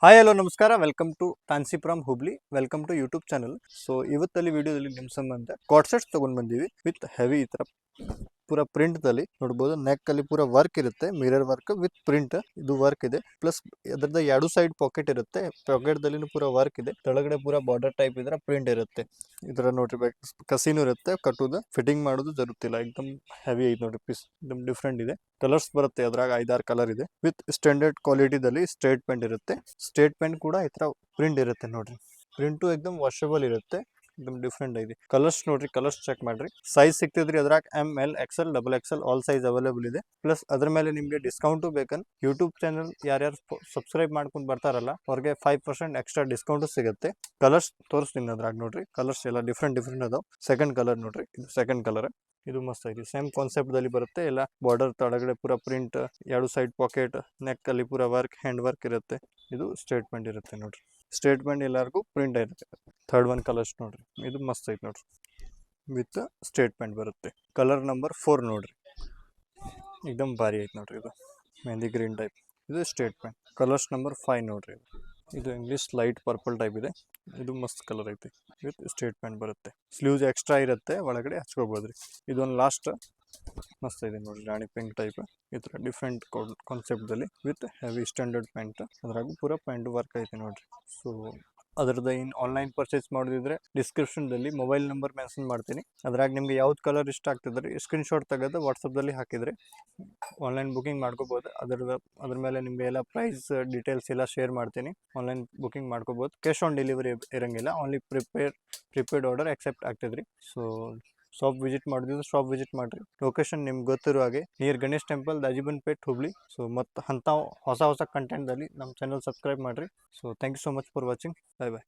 Hi hello ನಮಸ್ಕಾರ, welcome to Tansipuram Hubli. Welcome to YouTube channel. So ಇವತ್ತಲ್ಲಿ ವಿಡಿಯೋದಲ್ಲಿ ನಿಮ್ಮ ಸಂಬಂಧ ಕಾಟ್ ಸೆಟ್ಸ್ ತಗೊಂಡ್ ಬಂದೀವಿ ವಿತ್ ಹೆವಿ ಈ ತರ ಪೂರಾ ಪ್ರಿಂಟ್ ದಲ್ಲಿ ನೋಡಬಹುದು. ನೆಕ್ ಅಲ್ಲಿ ಪೂರಾ ವರ್ಕ್ ಇರುತ್ತೆ, ಮಿರರ್ ವರ್ಕ್ ವಿತ್ ಪ್ರಿಂಟ್ ಇದು ವರ್ಕ್ ಇದೆ. ಪ್ಲಸ್ ಅದರದ ಎರಡು ಸೈಡ್ ಪಾಕೆಟ್ ಇರುತ್ತೆ, ಪಾಕೆಟ್ ದಲ್ಲಿನೂ ಪೂರಾ ವರ್ಕ್ ಇದೆ. ಕೆಳಗಡೆ ಪೂರಾ ಬಾರ್ಡರ್ ಟೈಪ್ ಇದ್ರೆ ಪ್ರಿಂಟ್ ಇರುತ್ತೆ. ಇದರ ನೋಡ್ರಿ ಕಸಿನೂ ಇರುತ್ತೆ, ಕಟ್ಟುದು ಫಿಟ್ಟಿಂಗ್ ಮಾಡೋದು ಜರುತ್ತಿಲ್ಲ. एकदम ಹೆವಿ ಐತೆ ನೋಡ್ರಿ ಪೀಸ್, एकदम ಡಿಫ್ರೆಂಟ್ ಇದೆ. ಕಲರ್ಸ್ ಬರುತ್ತೆ, ಅದ್ರಾಗ 5-6 ಕಲರ್ ಇದೆ. ವಿತ್ ಸ್ಟ್ಯಾಂಡರ್ಡ್ ಕ್ವಾಲಿಟಿದಲ್ಲಿ ಸ್ಟ್ರೇಟ್ ಪ್ಯಾಂಟ್ ಇರುತ್ತೆ. ಸ್ಟ್ರೇಟ್ ಪ್ಯಾಂಟ್ ಕೂಡ ಈ ತರ ಪ್ರಿಂಟ್ ಇರುತ್ತೆ ನೋಡ್ರಿ. ಪ್ರಿಂಟು एकदम ವಾಷಬಲ್ ಇರುತ್ತೆ, एकदम ಡಿಫ್ರೆಂಟ್ ಐತಿ. ಕಲರ್ಸ್ ನೋಡ್ರಿ, ಕಲರ್ಸ್ ಚೆಕ್ ಮಾಡ್ರಿ. ಸೈಜ್ ಸಿಗ್ತದ್ರಿ ಅದ್ರಾಗ ML XL XXL all size available ಇದೆ. ಪ್ಲಸ್ ಅದ್ರ ಮೇಲೆ ನಿಮ್ಗೆ ಡಿಸ್ಕೌಂಟು ಬೇಕನ್ ಯೂಟ್ಯೂಬ್ ಚಾನಲ್ ಯಾರ್ಯಾರು ಸಬ್ಸ್ಕ್ರೈಬ್ ಮಾಡ್ಕೊಂಡು ಬರ್ತಾರಲ್ಲ ಅವ್ರಿಗೆ 5% ಎಕ್ಸ್ಟ್ರಾ ಡಿಸ್ಕೌಂಟ್ ಸಿಗುತ್ತೆ. ಕಲರ್ಸ್ ತೋರಿಸ್ತೀನಿ ಅದ್ರಾಗ ನೋಡ್ರಿ. ಕಲರ್ಸ್ ಎಲ್ಲ ಡಿಫ್ರೆಂಟ್ ಅದಾವ. ಸೆಕೆಂಡ್ ಕಲರ್ ನೋಡ್ರಿ, ಇದು ಸೆಕೆಂಡ್ ಕಲರ್. ಇದು ಮಸ್ತ್ ಐತಿ, ಸೇಮ್ ಕಾನ್ಸೆಪ್ಟ್ ದಲ್ಲಿ ಬರುತ್ತೆ. ಎಲ್ಲ ಬಾರ್ಡರ್ ತಳಗಡೆ ಪೂರಾ ಪ್ರಿಂಟ್, ಎರಡು ಸೈಡ್ ಪಾಕೆಟ್, ನೆಕ್ ಅಲ್ಲಿ ಪೂರಾ ವರ್ಕ್, ಹ್ಯಾಂಡ್ ವರ್ಕ್ ಇರುತ್ತೆ. ಇದು ಸ್ಟ್ರೇಟ್ ಪ್ಯಾಂಟ್ ಇರುತ್ತೆ ನೋಡ್ರಿ. ಸ್ಟ್ರೇಟ್ ಪ್ಯಾಂಟ್ ಎಲ್ಲರಿಗೂ ಪ್ರಿಂಟ್ ಇರುತ್ತೆ. ಥರ್ಡ್ ಒನ್ ಕಲರ್ಸ್ ನೋಡ್ರಿ, ಇದು ಮಸ್ತ್ ಐತಿ ನೋಡ್ರಿ. ವಿತ್ ಸ್ಟ್ರೇಟ್ ಪ್ಯಾಂಟ್ ಬರುತ್ತೆ. ಕಲರ್ ನಂಬರ್ 4 ನೋಡ್ರಿ, एकदम ಭಾರಿ ಐತಿ ನೋಡ್ರಿ. ಇದು ಮೆಹಂದಿ ಗ್ರೀನ್ ಟೈಪ್, ಇದು ಸ್ಟ್ರೇಟ್ ಪ್ಯಾಂಟ್. ಕಲರ್ಸ್ ನಂಬರ್ 5 ನೋಡ್ರಿ. ಇದು ಇಂಗ್ಲಿಷ್ ಲೈಟ್ ಪರ್ಪಲ್ ಟೈಪ್ ಇದೆ. ಇದು ಮಸ್ತ್ ಕಲರ್ ಐತಿ, ವಿತ್ ಸ್ಟ್ರೇಟ್ ಪ್ಯಾಂಟ್ ಬರುತ್ತೆ. ಸ್ಲೀವ್ಸ್ ಎಕ್ಸ್ಟ್ರಾ ಇರುತ್ತೆ, ಒಳಗಡೆ ಹಚ್ಕೋಬಹುದ್ರಿ. ಇದೊಂದು ಲಾಸ್ಟ್ ಮಸ್ತ್ ಇದೆ ನೋಡ್ರಿ, ರಾಣಿ ಪಿಂಕ್ ಟೈಪ್. ಈ ತರ ಡಿಫ್ರೆಂಟ್ ಕಾನ್ಸೆಪ್ಟ್ ದಲ್ಲಿ ವಿತ್ ಹೆವಿ ಸ್ಟ್ಯಾಂಡರ್ಡ್ ಪ್ಯಾಂಟ್. ಅದ್ರಾಗ ಪೂರಾ ಪ್ಯಾಂಟ್ ವರ್ಕ್ ಐತಿ ನೋಡ್ರಿ. ಸೊ ಅದರದ ಆನ್ಲೈನ್ ಪರ್ಚೇಸ್ ಮಾಡೋದಿದ್ರೆ ಡಿಸ್ಕ್ರಿಪ್ಷನ್ ದಲ್ಲಿ ಮೊಬೈಲ್ ನಂಬರ್ ಮೆನ್ಷನ್ ಮಾಡ್ತೀನಿ. ಅದ್ರಾಗ ನಿಮ್ಗೆ ಯಾವ್ದು ಕಲರ್ ಇಷ್ಟ ಆಗ್ತದ್ರಿ ಸ್ಕ್ರೀನ್ ಶಾಟ್ ತೆಗೆದು ವಾಟ್ಸಪ್ ದಲ್ಲಿ ಹಾಕಿದ್ರೆ ಆನ್ಲೈನ್ ಬುಕಿಂಗ್ ಮಾಡ್ಕೋಬಹುದು. ಅದ್ರ ಮೇಲೆ ನಿಮ್ಗೆ ಎಲ್ಲ ಪ್ರೈಸ್ ಡೀಟೇಲ್ಸ್ ಎಲ್ಲ ಶೇರ್ ಮಾಡ್ತೀನಿ. ಆನ್ಲೈನ್ ಬುಕಿಂಗ್ ಮಾಡ್ಕೋಬಹುದು. ಕ್ಯಾಶ್ ಆನ್ ಡೆಲಿವರಿ ಇರಂಗಿಲ್ಲ, ಓನ್ಲಿ ಪ್ರಿಪೇರ್ಡ್ ಆರ್ಡರ್ ಅಕ್ಸೆಪ್ಟ್ ಆಗ್ತದ್ರಿ. ಸೊ ಶಾಪ್ ವಿಸಿಟ್ ಮಾಡಿದ್ರೆ ಶಾಪ್ ವಿಸಿಟ್ ಮಾಡ್ರಿ. ಲೊಕೇಶನ್ ನಿಮ್ಗೆ ಗೊತ್ತಿರೋ ಹಾಗೆ near Ganesh temple, Dajiban Peth, Hubli. So ಮತ್ತು ಹೊಸ ಕಂಟೆಂಟ್ ದಲ್ಲಿ ನಮ್ಮ ಚಾನಲ್ ಸಬ್ಸ್ಕ್ರೈಬ್ ಮಾಡ್ರಿ. So thank you so much for watching. Bye by.